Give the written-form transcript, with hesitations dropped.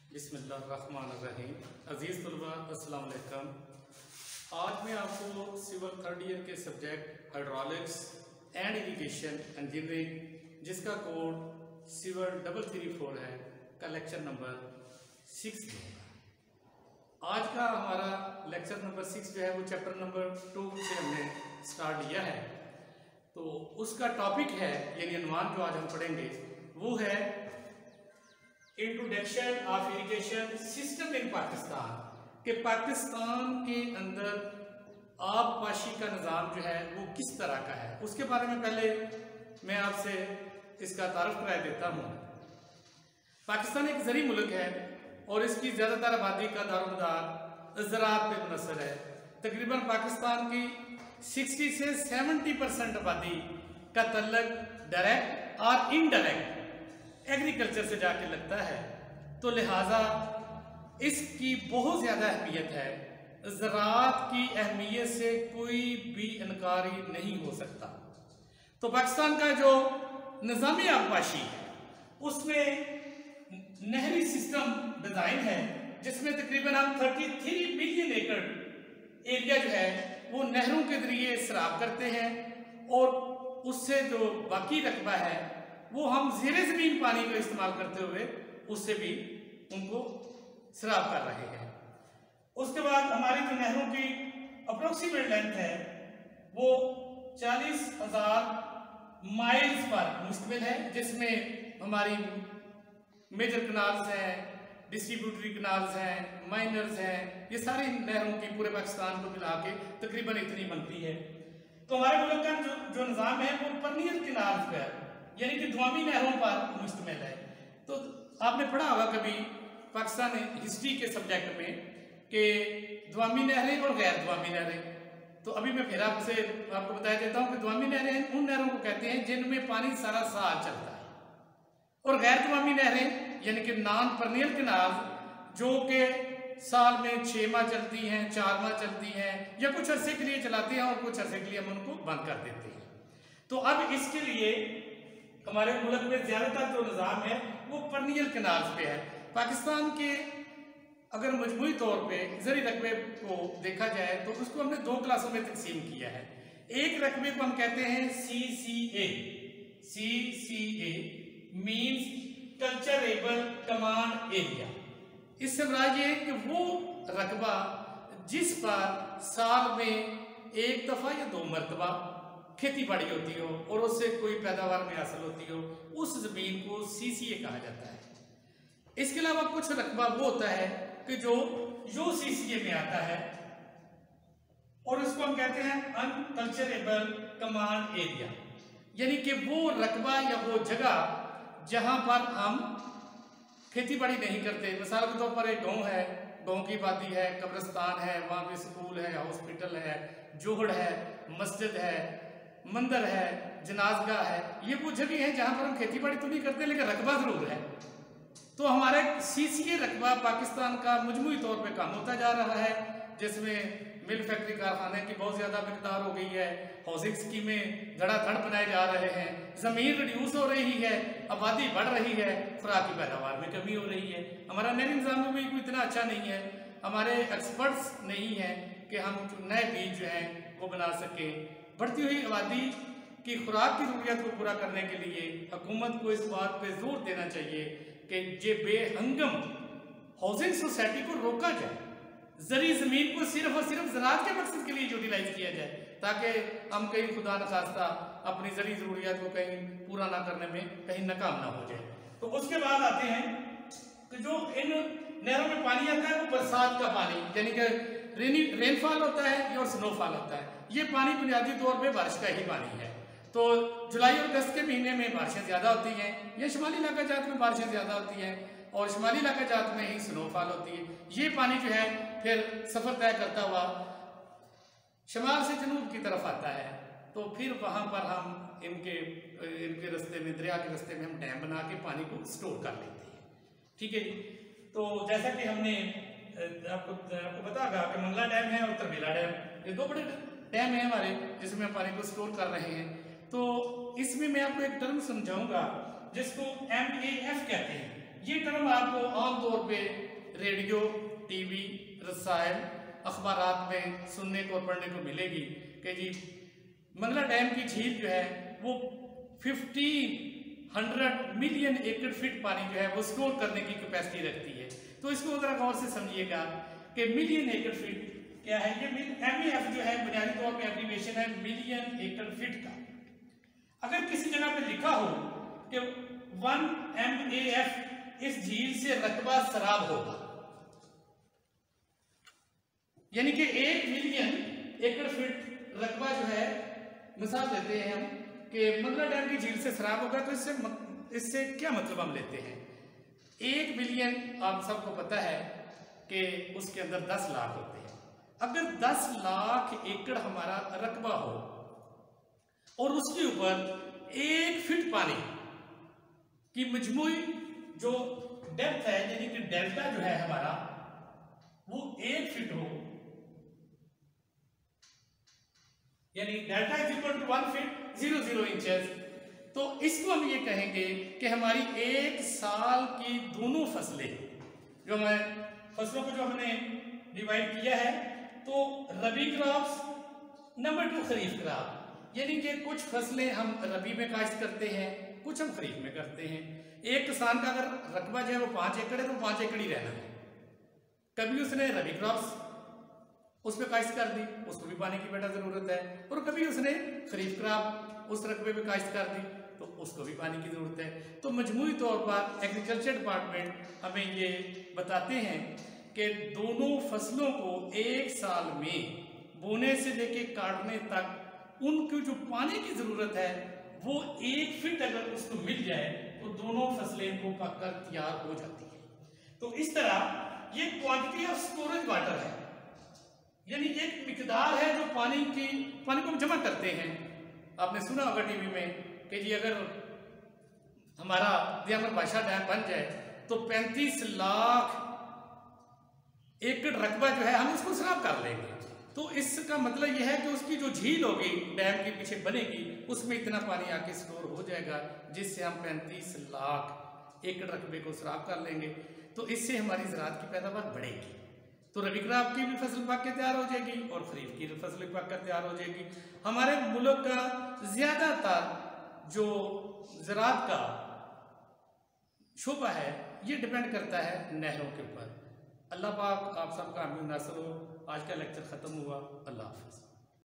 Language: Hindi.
बिस्मिल्लाहिर्रहमानिर्रहीम। अज़ीज़ तलबा अस्सलाम वालेकुम। आज मैं आपको सिविल थर्ड ईयर के subject hydraulics and irrigation engineering, जिसका कोड सिविल 334 है, का लेक्चर नंबर 6 दूँगा। आज का हमारा लेक्चर नंबर 6 जो है वो चैप्टर नंबर 2 से हमने स्टार्ट किया है। तो उसका टॉपिक है, यानी अनुमान जो आज हम पढ़ेंगे वो है introduction of irrigation system in Pakistan, कि पाकिस्तान के अंदर आबपाशी का निज़ाम जो है वो किस तरह का है। उसके बारे में पहले मैं आपसे इसका तारुफ कराया देता हूँ। पाकिस्तान एक ज़री मुल्क है और इसकी ज़्यादातर आबादी का दारोमदार ज़राअत पे मुनहसर है। तकरीबन पाकिस्तान की 60 से 70% आबादी का तल्लक डायरेक्ट और इनडायरेक्ट एग्रीकल्चर से जाके लगता है, तो लिहाजा इसकी बहुत ज़्यादा अहमियत है। ज़राअत की अहमियत से कोई भी इनकारी नहीं हो सकता। तो पाकिस्तान का जो निज़ामी आबपाशी है उसमें नहरी सिस्टम डिज़ाइन है, जिसमें तकरीबन हम 33 मिलियन एकड़ एरिया जो है वो नहरों के जरिए सराब करते हैं, और उससे जो बाकी रकबा है वो हम ज़ेरे ज़मीन पानी का इस्तेमाल करते हुए उससे भी उनको सराब कर रहे हैं। उसके बाद हमारी जो नहरों की अप्रोक्सीमेट लेंथ है वो 40,000 माइल्स पर मुश्तमिल है, जिसमें हमारी मेजर कनाल्स हैं, डिस्ट्रीब्यूटरी कनाल्स हैं, माइनर्स हैं, ये सारी नहरों की पूरे पाकिस्तान को मिला के तकरीबन इतनी बनती है। तो हमारे मुल्क का जो निज़ाम है वो परनियल कनाल्स पर, यानी कि दुआमी नहरों पर मुश्तमिल है। तो आपने पढ़ा होगा कभी पाकिस्तान हिस्ट्री के सब्जेक्ट में कि दुआमी नहरें और गैर दुआमी नहरें। तो अभी मैं फिर आपको बताया देता हूँ कि दुआमी नहरें उन नहरों को कहते हैं जिनमें पानी सारा साल चलता है, और गैर दुआमी नहरें यानी कि नॉन परनियल कनाल जो कि साल में 6 माह चलती हैं, 4 माह चलती हैं, या कुछ अरसे के लिए चलाते हैं और कुछ अरसे के लिए हम उनको बंद कर देते हैं। तो अब इसके लिए हमारे मुल्क में ज़्यादातर जो निज़ाम है वो परनियल कनाल्स पे है। पाकिस्तान के अगर मजमूई तौर पे ज़री रकबे को देखा जाए तो उसको हमने 2 क्लासों में तकसीम किया है। एक रकबे को हम कहते हैं CCA। CCA means culturable command area. इससे मुराद ये है कि वो रकबा जिस पर साल में एक दफ़ा या 2 मरतबा खेती बाड़ी होती हो और उससे कोई पैदावार में हासिल होती हो, उस ज़मीन को CCA कहा जाता है। इसके अलावा कुछ रकबा वो होता है कि जो UCCA में आता है, और उसको हम कहते हैं अनकल्चरेबल कमांड एरिया, यानी कि वो रकबा या वो जगह जहां पर हम खेती बाड़ी नहीं करते। मिसाल के तौर पर एक गाँव है, गाँव की आबादी है, कब्रिस्तान है, वहाँ पे स्कूल है, हॉस्पिटल है, जोहड़ है, मस्जिद है, मंदिर है, जनाजगाह है, ये वो जगह है जहाँ पर हम खेती बाड़ी तो नहीं करते लेकिन रकबा ज़रूर है। तो हमारे CCA रकबा पाकिस्तान का मजमूई तौर पे कम होता जा रहा है, जिसमें मिल फैक्ट्री कारखाने की बहुत ज़्यादा मिकदार हो गई है, हाउसिंग स्कीमें धड़ाधड़ बनाए जा रहे हैं, ज़मीन रिड्यूस हो रही है, आबादी बढ़ रही है, खुराक की पैदावार में कमी हो रही है। हमारा नए निज़ाम में भी कोई इतना अच्छा नहीं है, हमारे एक्सपर्ट्स नहीं हैं कि हम नए बीज जो हैं वो बना सकें। बढ़ती हुई आबादी की खुराक की ज़रूरियात को पूरा करने के लिए हुकूमत को इस बात पे जोर देना चाहिए कि ये बेहंगम हाउसिंग सोसाइटी को रोका जाए, ज़री ज़मीन को सिर्फ और सिर्फ ज़राअत के मकसद के लिए यूटिलाइज किया जाए, ताकि हम कहीं खुदा न खास्ता अपनी ज़री ज़रूरियात को कहीं पूरा ना करने में कहीं नाकाम ना हो जाए। तो उसके बाद आते हैं कि जो इन नहरों में पानी आता है वो बरसात का पानी, यानी कि रेनफॉल होता है और स्नोफॉल होता है। ये पानी बुनियादी तौर पे बारिश का ही पानी है। तो जुलाई और अगस्त के महीने में बारिशें ज़्यादा होती हैं, या शुमाली इलाका जात में बारिशें ज़्यादा होती हैं, और शुमाली इलाका जात में ही स्नोफॉल होती है। ये पानी जो है फिर सफ़र तय करता हुआ शुमाल से जनूब की तरफ आता है, तो फिर वहाँ पर हम इनके रास्ते में, दरिया के रास्ते में हम डैम बना के पानी को स्टोर कर लेते हैं। ठीक है जी। तो जैसा कि हमने आपको पता होगा कि मंगला डैम है और तरबेला डैम, ये 2 बड़े डैम है हमारे जिसमें हम पानी को स्टोर कर रहे हैं। तो इसमें मैं आपको एक टर्म समझाऊंगा जिसको MAF कहते हैं, ये टर्म आपको आमतौर पे रेडियो, टीवी, रसायन, अखबारात में सुनने को और पढ़ने को मिलेगी कि जी मंगला डैम की झील जो है वो 1500 मिलियन एकड़ फीट पानी जो है वो स्टोर करने की कैपेसिटी रखती है। तो इसको जरा गौर से समझिएगा कि मिलियन एकड़ फीट क्या है। ये MAF जो है बुनियादी तौर पे एब्रीविएशन है मिलियन एकड़ फीट का। अगर किसी जगह पे लिखा हो कि 1 MAF इस झील से रकबा सराब होगा, यानी कि 1 मिलियन एकड़ फीट रकबा जो है, मिसाल देते हैं हम कि मंगला डैम की झील से सराब होगा, तो इससे क्या मतलब हम लेते हैं। 1 मिलियन आप सबको पता है कि उसके अंदर 10 लाख होते हैं। अगर 10 लाख एकड़ हमारा रकबा हो और उसके ऊपर 1 फीट पानी की मजमूई जो डेप्थ है, यानी कि डेल्टा जो है हमारा वो 1 फीट हो, यानी delta is equal to 1 feet 00 inches, तो इसको हम ये कहेंगे कि हमारी 1 साल की दोनों फसलें जो हमें फसलों को जो हमने डिवाइड किया है, तो रबी क्रॉप्स, नंबर 2 खरीफ क्रॉप, यानी कि कुछ फसलें हम रबी में काश्त करते हैं, कुछ हम खरीफ में करते हैं। एक किसान का अगर रकबा जो है वो 5 एकड़ है तो 5 एकड़ ही रहना है। कभी उसने रबी क्रॉप्स उसमें काश्त कर दी, उसको भी पानी की बेटा जरूरत है, और कभी उसने खरीफ क्रॉप उस रकबे में काश्त कर दी तो उसको भी पानी की जरूरत है। तो मजमूई तौर पर एग्रीकल्चर डिपार्टमेंट हमें ये बताते हैं कि दोनों फसलों को 1 साल में बोने से लेके काटने तक उनको जो पानी की जरूरत है वो 1 फीट अगर उसको मिल जाए तो दोनों फसलें को पककर तैयार हो जाती है। तो इस तरह ये क्वांटिटी ऑफ स्टोरेज वाटर है, यानी एक मिकदार है जो पानी को जमा करते हैं। आपने सुना होगा टीवी में कि जी अगर हमारा दियामर बादशाह डैम बन जाए तो 35 लाख एकड़ रकबा जो है हम उसको सराब कर लेंगे। तो इसका मतलब यह है कि उसकी जो झील होगी डैम के पीछे बनेगी उसमें इतना पानी आके स्टोर हो जाएगा जिससे हम 35 लाख एकड़ रकबे को सराब कर लेंगे। तो इससे हमारी ज़राअत की पैदावार बढ़ेगी, तो रबी क्रॉप की भी फसल पक के तैयार हो जाएगी और खरीफ की फसल पक कर तैयार हो जाएगी। हमारे मुल्क का ज़्यादातर जो ज़राअत का शोबा है ये डिपेंड करता है नहरों के ऊपर। अल्लाह पाक आप सबका अमीन नासर हो। आज का लेक्चर ख़त्म हुआ। अल्लाह हाफ़िज़।